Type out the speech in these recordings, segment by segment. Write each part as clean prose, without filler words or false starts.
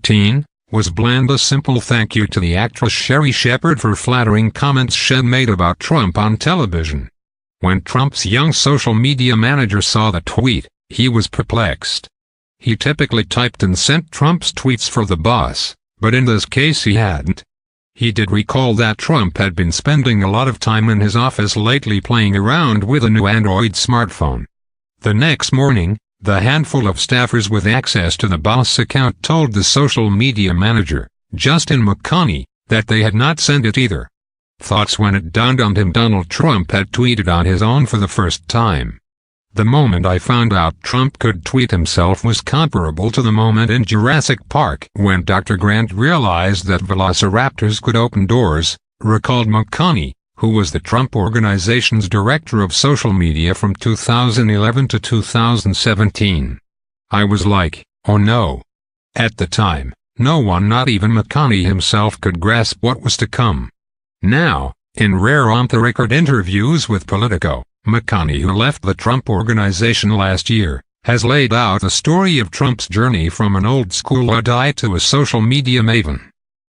2013, was bland a simple thank you to the actress Sherri Shepherd for flattering comments she'd made about Trump on television. When Trump's young social media manager saw the tweet, he was perplexed. He typically typed and sent Trump's tweets for the boss, but in this case he hadn't. He did recall that Trump had been spending a lot of time in his office lately playing around with a new Android smartphone. The next morning, the handful of staffers with access to the boss account told the social media manager, Justin McConney, that they had not sent it either. Thoughts when it dawned on him Donald Trump had tweeted on his own for the first time. The moment I found out Trump could tweet himself was comparable to the moment in Jurassic Park when Dr. Grant realized that velociraptors could open doors, recalled McConney, who was the Trump Organization's director of social media from 2011 to 2017. I was like, oh no. At the time, no one, not even McConney himself, could grasp what was to come. Now, in rare on-the-record interviews with Politico, McConney, who left the Trump Organization last year, has laid out the story of Trump's journey from an old-school Luddite to a social media maven.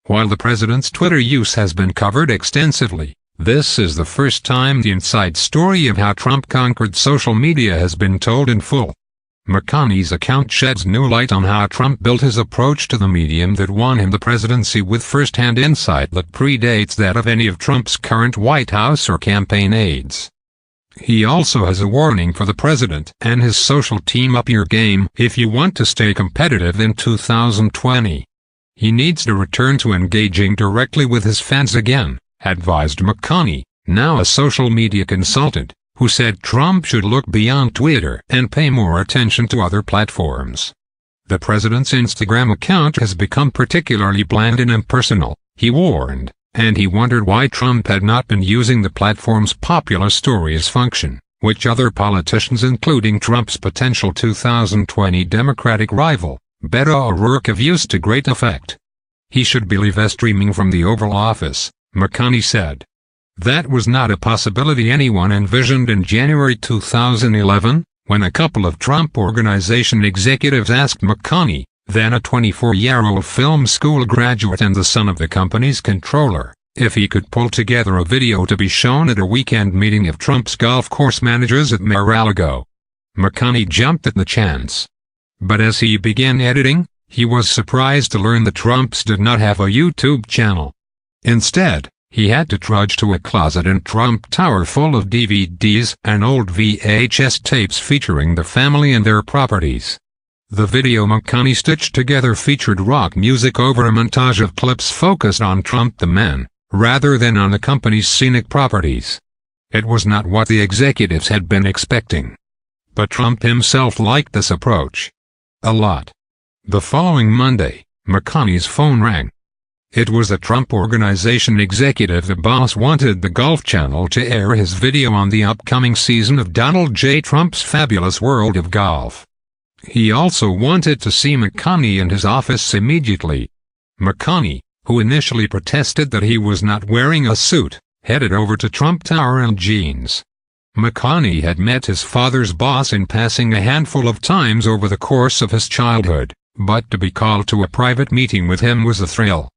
While the president's Twitter use has been covered extensively, this is the first time the inside story of how Trump conquered social media has been told in full. McConney's account sheds new light on how Trump built his approach to the medium that won him the presidency with first-hand insight that predates that of any of Trump's current White House or campaign aides. He also has a warning for the president and his social team: up your game if you want to stay competitive in 2020. He needs to return to engaging directly with his fans again, advised McConney, now a social media consultant, who said Trump should look beyond Twitter and pay more attention to other platforms. The president's Instagram account has become particularly bland and impersonal, he warned, and he wondered why Trump had not been using the platform's popular stories function, which other politicians, including Trump's potential 2020 Democratic rival, Beto O'Rourke, have used to great effect. He should be live streaming from the Oval Office, McConney said. That was not a possibility anyone envisioned in January 2011, when a couple of Trump Organization executives asked McConney, then a 24-year-old film school graduate and the son of the company's controller, if he could pull together a video to be shown at a weekend meeting of Trump's golf course managers at Mar-a-Lago. McConney jumped at the chance. But as he began editing, he was surprised to learn the Trumps did not have a YouTube channel. Instead, he had to trudge to a closet in Trump Tower full of DVDs and old VHS tapes featuring the family and their properties. The video McConney stitched together featured rock music over a montage of clips focused on Trump the man, rather than on the company's scenic properties. It was not what the executives had been expecting. But Trump himself liked this approach a lot. The following Monday, McConney's phone rang. It was a Trump Organization executive. The boss wanted the Golf Channel to air his video on the upcoming season of Donald J. Trump's Fabulous World of Golf. He also wanted to see McConney in his office immediately. McConney, who initially protested that he was not wearing a suit, headed over to Trump Tower in jeans. McConney had met his father's boss in passing a handful of times over the course of his childhood, but to be called to a private meeting with him was a thrill.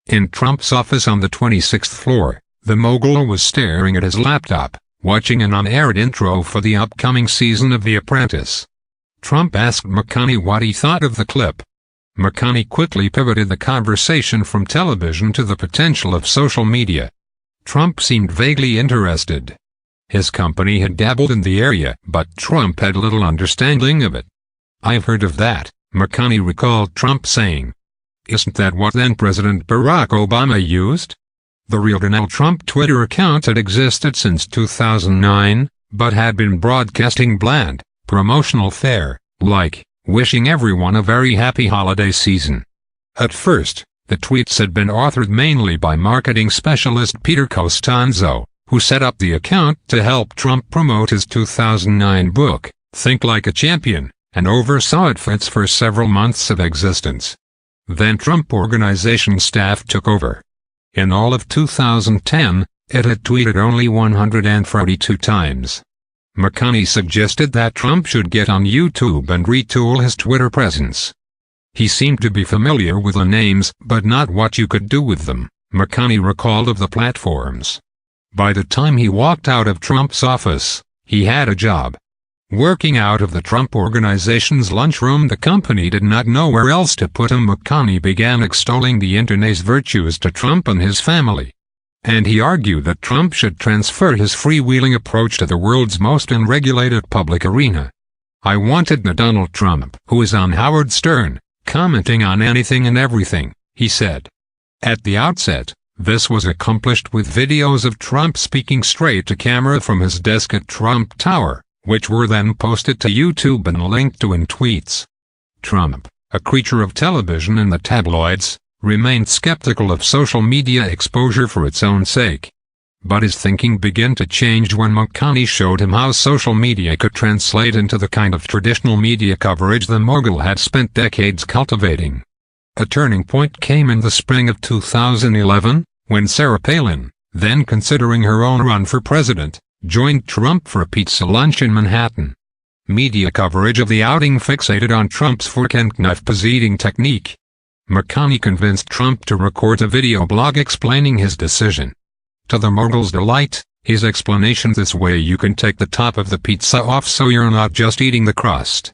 In Trump's office on the 26th floor, the mogul was staring at his laptop, watching an unaired intro for the upcoming season of The Apprentice. Trump asked McConney what he thought of the clip. McConney quickly pivoted the conversation from television to the potential of social media. Trump seemed vaguely interested. His company had dabbled in the area, but Trump had little understanding of it. "I've heard of that," McConney recalled Trump saying. "Isn't that what then-President Barack Obama used?" The real Donald Trump Twitter account had existed since 2009, but had been broadcasting bland, promotional fare, like, wishing everyone a very happy holiday season. At first, the tweets had been authored mainly by marketing specialist Peter Costanzo, who set up the account to help Trump promote his 2009 book, Think Like a Champion, and oversaw it for its first several months of existence. Then Trump Organization staff took over. In all of 2010, it had tweeted only 142 times. McConney suggested that Trump should get on YouTube and retool his Twitter presence. He seemed to be familiar with the names but not what you could do with them, McConney recalled of the platforms. By the time he walked out of Trump's office, he had a job. Working out of the Trump Organization's lunchroom, the company did not know where else to put him. McConney began extolling the internet's virtues to Trump and his family. And he argued that Trump should transfer his freewheeling approach to the world's most unregulated public arena. I wanted the Donald Trump who is on Howard Stern, commenting on anything and everything, he said. At the outset, this was accomplished with videos of Trump speaking straight to camera from his desk at Trump Tower, which were then posted to YouTube and linked to in tweets. Trump, a creature of television and the tabloids, remained skeptical of social media exposure for its own sake. But his thinking began to change when McConney showed him how social media could translate into the kind of traditional media coverage the mogul had spent decades cultivating. A turning point came in the spring of 2011, when Sarah Palin, then considering her own run for president, joined Trump for a pizza lunch in Manhattan. Media coverage of the outing fixated on Trump's fork and knife eating technique. McConney convinced Trump to record a video blog explaining his decision. To the mogul's delight, his explanation: "This way you can take the top of the pizza off so you're not just eating the crust.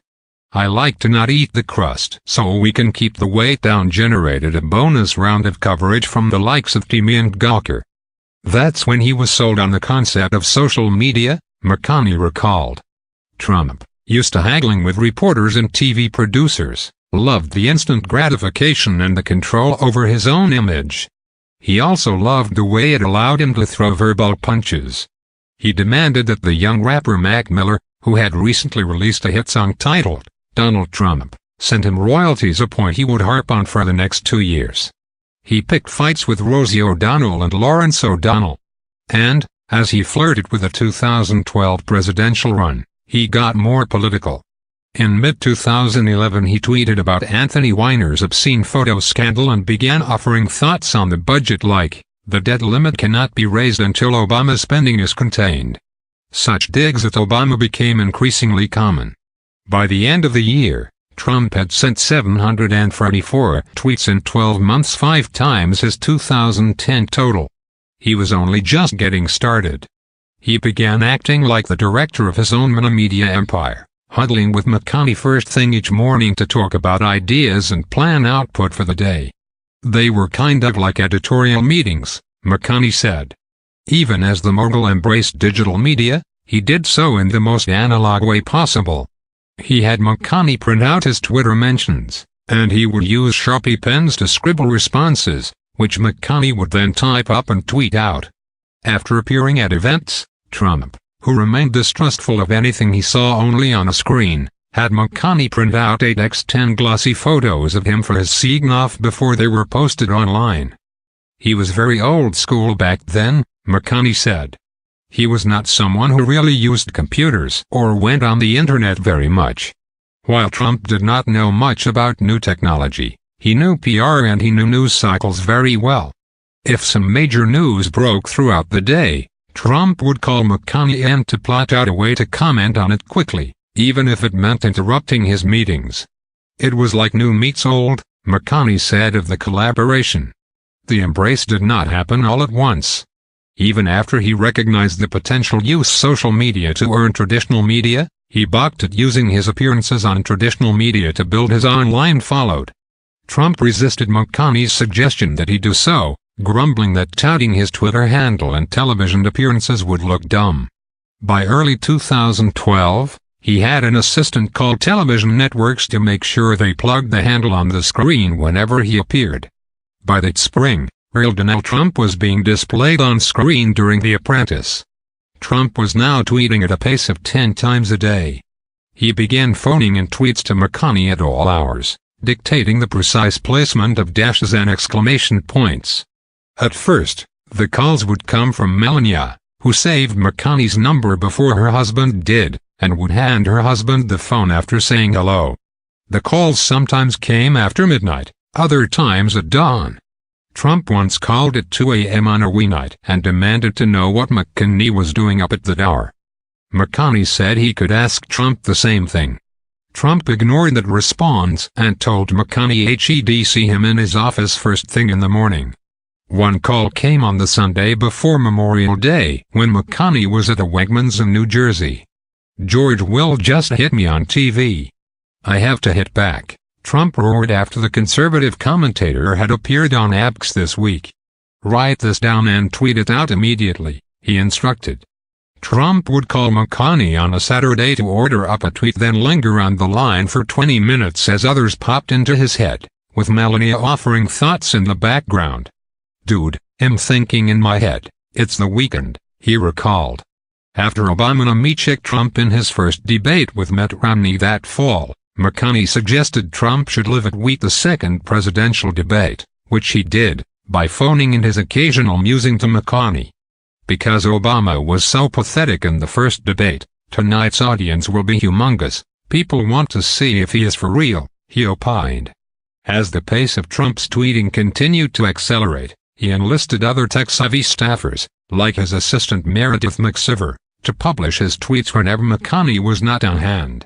I like to not eat the crust so we can keep the weight down," generated a bonus round of coverage from the likes of Timmy and Gawker. That's when he was sold on the concept of social media, McConney recalled. Trump, used to haggling with reporters and TV producers, loved the instant gratification and the control over his own image. He also loved the way it allowed him to throw verbal punches. He demanded that the young rapper Mac Miller, who had recently released a hit song titled Donald Trump, send him royalties, a point he would harp on for the next 2 years. He picked fights with Rosie O'Donnell and Lawrence O'Donnell. And, as he flirted with the 2012 presidential run, he got more political. In mid-2011 he tweeted about Anthony Weiner's obscene photo scandal and began offering thoughts on the budget like, "The debt limit cannot be raised until Obama's spending is contained." Such digs at Obama became increasingly common. By the end of the year, Trump had sent 744 tweets in 12 months, 5 times his 2010 total. He was only just getting started. He began acting like the director of his own media empire, huddling with McConney first thing each morning to talk about ideas and plan output for the day. They were kind of like editorial meetings, McConney said. Even as the mogul embraced digital media, he did so in the most analog way possible. He had McConney print out his Twitter mentions, and he would use Sharpie pens to scribble responses, which McConney would then type up and tweet out. After appearing at events, Trump, who remained distrustful of anything he saw only on a screen, had McConney print out 8x10 glossy photos of him for his sign-off before they were posted online. He was very old school back then, McConney said. He was not someone who really used computers or went on the internet very much. While Trump did not know much about new technology, he knew PR and he knew news cycles very well. If some major news broke throughout the day, Trump would call McConney in to plot out a way to comment on it quickly, even if it meant interrupting his meetings. It was like new meets old, McConney said of the collaboration. The embrace did not happen all at once. Even after he recognized the potential use social media to earn traditional media, he balked at using his appearances on traditional media to build his online following. Trump resisted McConney's suggestion that he do so, grumbling that touting his Twitter handle and television appearances would look dumb. By early 2012, he had an assistant call television networks to make sure they plugged the handle on the screen whenever he appeared. By that spring, real Donald Trump was being displayed on screen during The Apprentice. Trump was now tweeting at a pace of 10 times a day. He began phoning in tweets to McConney at all hours, dictating the precise placement of dashes and exclamation points. At first, the calls would come from Melania, who saved McConney's number before her husband did, and would hand her husband the phone after saying hello. The calls sometimes came after midnight, other times at dawn. Trump once called at 2 a.m. on a weeknight and demanded to know what McConney was doing up at that hour. McConney said he could ask Trump the same thing. Trump ignored that response and told McConnell he'd see him in his office first thing in the morning. One call came on the Sunday before Memorial Day when McConnell was at a Wegmans in New Jersey. "George will just hit me on TV. I have to hit back," Trump roared after the conservative commentator had appeared on X this week. "Write this down and tweet it out immediately," he instructed. Trump would call McConnell on a Saturday to order up a tweet, then linger on the line for 20 minutes as others popped into his head, with Melania offering thoughts in the background. "Dude, I'm thinking in my head, it's the weekend," he recalled. After Obama checked Trump in his first debate with Mitt Romney that fall, McConnell suggested Trump should live at the second presidential debate, which he did, by phoning in his occasional musing to McConnell. "Because Obama was so pathetic in the first debate, tonight's audience will be humongous. People want to see if he is for real," he opined. As the pace of Trump's tweeting continued to accelerate, he enlisted other tech-savvy staffers, like his assistant Meredith McSiver, to publish his tweets whenever McConnell was not on hand.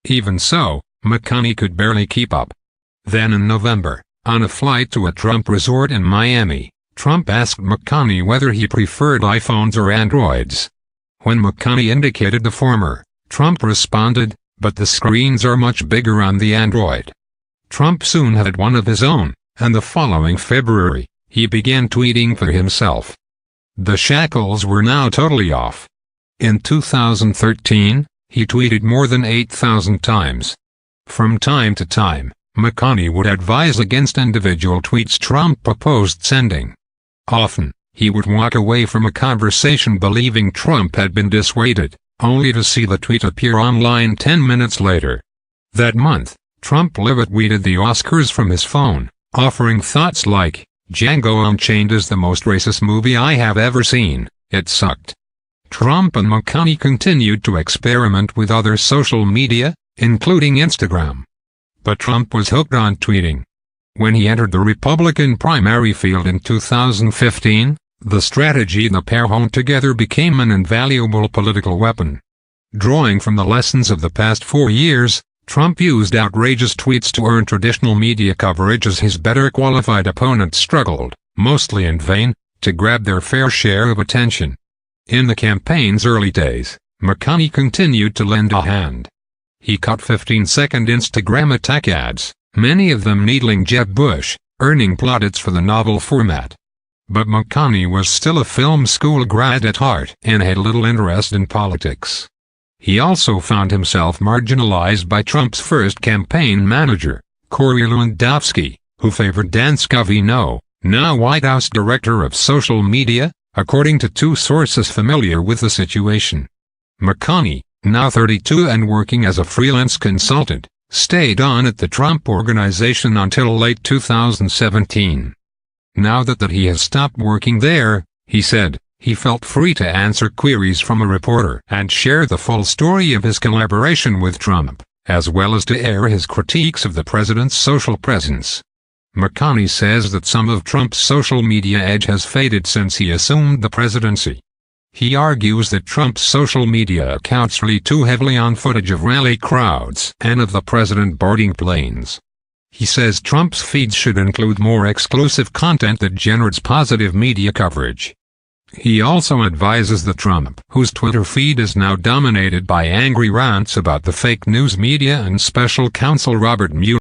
Even so, McConnell could barely keep up. Then in November, on a flight to a Trump resort in Miami, Trump asked McConnell whether he preferred iPhones or Androids. When McConnell indicated the former, Trump responded, "But the screens are much bigger on the Android." Trump soon had one of his own, and the following February, he began tweeting for himself. The shackles were now totally off. In 2013, he tweeted more than 8,000 times. From time to time, McConnell would advise against individual tweets Trump proposed sending. Often, he would walk away from a conversation believing Trump had been dissuaded, only to see the tweet appear online 10 minutes later. That month, Trump live-tweeted the Oscars from his phone, offering thoughts like, "Django Unchained is the most racist movie I have ever seen, it sucked." Trump and McConnell continued to experiment with other social media, including Instagram. But Trump was hooked on tweeting. When he entered the Republican primary field in 2015, the strategy the pair honed together became an invaluable political weapon. Drawing from the lessons of the past 4 years, Trump used outrageous tweets to earn traditional media coverage as his better qualified opponents struggled, mostly in vain, to grab their fair share of attention. In the campaign's early days, McConnell continued to lend a hand. He cut 15-second Instagram attack ads, many of them needling Jeb Bush, earning plaudits for the novel format. But McConnell was still a film school grad at heart and had little interest in politics. He also found himself marginalized by Trump's first campaign manager, Corey Lewandowski, who favored Dan Scavino, now White House Director of Social Media, according to 2 sources familiar with the situation. McConnell, now 32 and working as a freelance consultant, stayed on at the Trump Organization until late 2017. Now that he has stopped working there, he said, he felt free to answer queries from a reporter and share the full story of his collaboration with Trump, as well as to air his critiques of the president's social presence. McConnell says that some of Trump's social media edge has faded since he assumed the presidency. He argues that Trump's social media accounts rely too heavily on footage of rally crowds and of the president boarding planes. He says Trump's feeds should include more exclusive content that generates positive media coverage. He also advises that Trump, whose Twitter feed is now dominated by angry rants about the fake news media and special counsel Robert Mueller,